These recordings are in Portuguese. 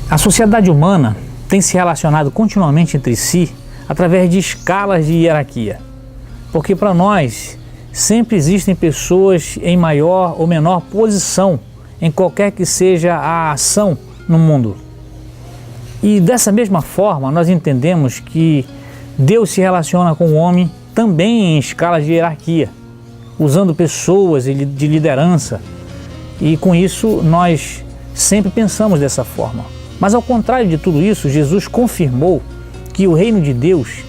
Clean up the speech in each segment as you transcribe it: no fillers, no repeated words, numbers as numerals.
A sociedade humana tem se relacionado continuamente entre si através de escalas de hierarquia, porque para nós sempre existem pessoas em maior ou menor posição em qualquer que seja a ação no mundo. E dessa mesma forma nós entendemos que Deus se relaciona com o homem também em escalas de hierarquia, usando pessoas de liderança, e com isso nós sempre pensamos dessa forma. Mas ao contrário de tudo isso, Jesus confirmou que o reino de Deus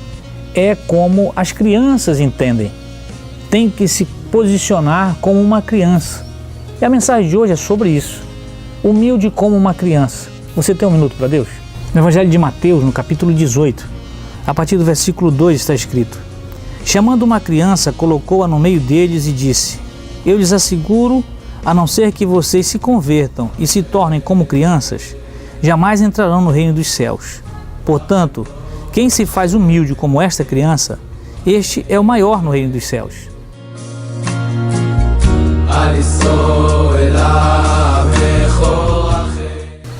é como as crianças entendem. Tem que se posicionar como uma criança. E a mensagem de hoje é sobre isso. Humilde como uma criança. Você tem um minuto para Deus? No Evangelho de Mateus, no capítulo 18, a partir do versículo 2 está escrito: chamando uma criança, colocou-a no meio deles e disse: eu lhes asseguro, a não ser que vocês se convertam e se tornem como crianças, jamais entrarão no reino dos céus. Portanto, quem se faz humilde como esta criança, este é o maior no reino dos céus.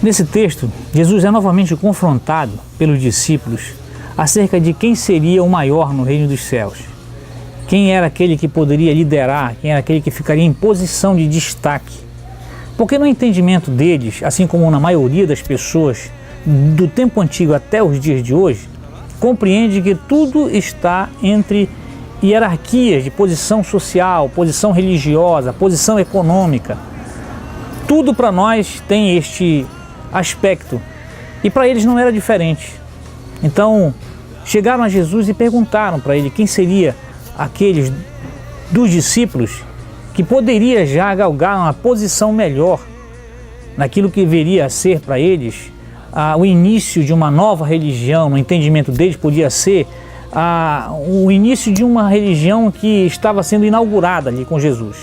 Nesse texto, Jesus é novamente confrontado pelos discípulos acerca de quem seria o maior no reino dos céus. Quem era aquele que poderia liderar, quem era aquele que ficaria em posição de destaque. Porque no entendimento deles, assim como na maioria das pessoas do tempo antigo até os dias de hoje, compreende que tudo está entre hierarquias de posição social, posição religiosa, posição econômica. Tudo para nós tem este aspecto e para eles não era diferente. Então chegaram a Jesus e perguntaram para ele quem seria aqueles dos discípulos que poderia já galgar uma posição melhor naquilo que deveria a ser para eles o início de uma nova religião. No entendimento deles podia ser o início de uma religião que estava sendo inaugurada ali com Jesus.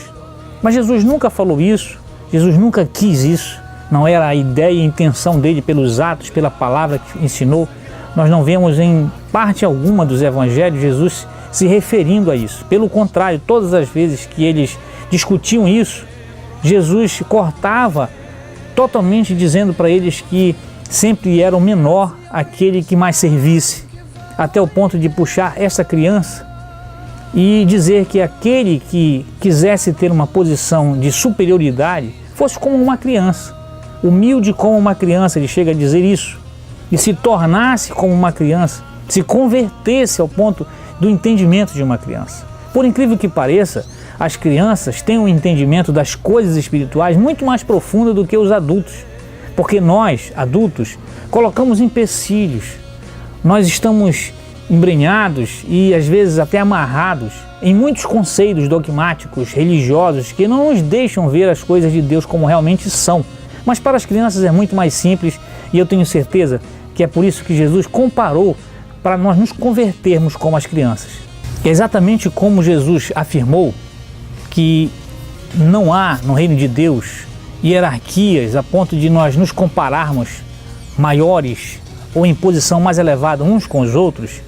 Mas Jesus nunca falou isso, Jesus nunca quis isso, não era a ideia e a intenção dele pelos atos, pela palavra que ensinou. Nós não vemos em parte alguma dos evangelhos Jesus se referindo a isso. Pelo contrário, todas as vezes que eles discutiam isso, Jesus cortava totalmente, dizendo para eles que sempre era o menor aquele que mais servisse, até o ponto de puxar essa criança e dizer que aquele que quisesse ter uma posição de superioridade fosse como uma criança, humilde como uma criança. Ele chega a dizer isso, e se tornasse como uma criança, se convertesse ao ponto do entendimento de uma criança. Por incrível que pareça, as crianças têm um entendimento das coisas espirituais muito mais profundo do que os adultos, porque nós, adultos, colocamos empecilhos, nós estamos embrenhados e às vezes até amarrados em muitos conceitos dogmáticos, religiosos, que não nos deixam ver as coisas de Deus como realmente são. Mas para as crianças é muito mais simples, e eu tenho certeza que é por isso que Jesus comparou, para nós nos convertermos como as crianças. É exatamente como Jesus afirmou que não há no reino de Deus hierarquias a ponto de nós nos compararmos maiores ou em posição mais elevada uns com os outros,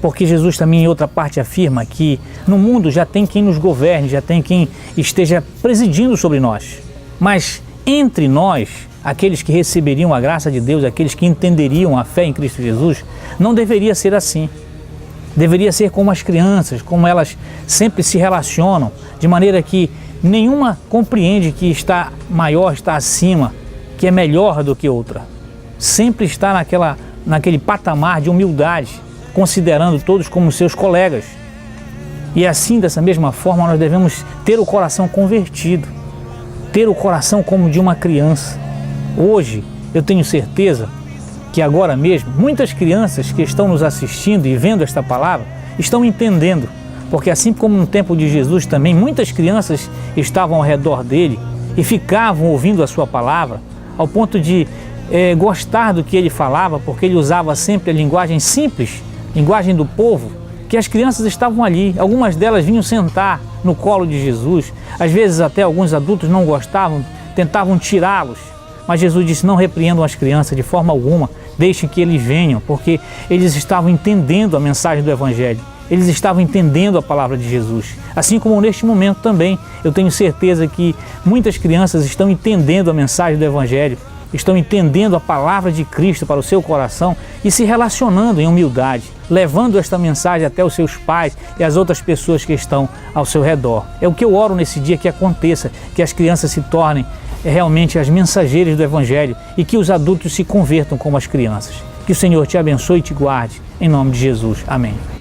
porque Jesus também em outra parte afirma que no mundo já tem quem nos governe, já tem quem esteja presidindo sobre nós. Mas entre nós, aqueles que receberiam a graça de Deus, aqueles que entenderiam a fé em Cristo Jesus, não deveria ser assim. Deveria ser como as crianças, como elas sempre se relacionam, de maneira que nenhuma compreende que está maior, está acima, que é melhor do que outra. Sempre está naquele patamar de humildade, considerando todos como seus colegas. E assim, dessa mesma forma, nós devemos ter o coração convertido, ter o coração como de uma criança. Hoje, eu tenho certeza que agora mesmo, muitas crianças que estão nos assistindo e vendo esta palavra, estão entendendo, porque assim como no tempo de Jesus também, muitas crianças estavam ao redor dele e ficavam ouvindo a sua palavra, ao ponto de gostar do que ele falava, porque ele usava sempre a linguagem simples, linguagem do povo, que as crianças estavam ali. Algumas delas vinham sentar no colo de Jesus, às vezes até alguns adultos não gostavam, tentavam tirá-los, mas Jesus disse: não repreendam as crianças de forma alguma, deixem que eles venham, porque eles estavam entendendo a mensagem do Evangelho. eles estavam entendendo a palavra de Jesus. Assim como neste momento também, eu tenho certeza que muitas crianças estão entendendo a mensagem do Evangelho, estão entendendo a palavra de Cristo para o seu coração e se relacionando em humildade, levando esta mensagem até os seus pais e as outras pessoas que estão ao seu redor. É o que eu oro nesse dia que aconteça, que as crianças se tornem realmente as mensageiras do Evangelho e que os adultos se convertam como as crianças. Que o Senhor te abençoe e te guarde, em nome de Jesus. Amém.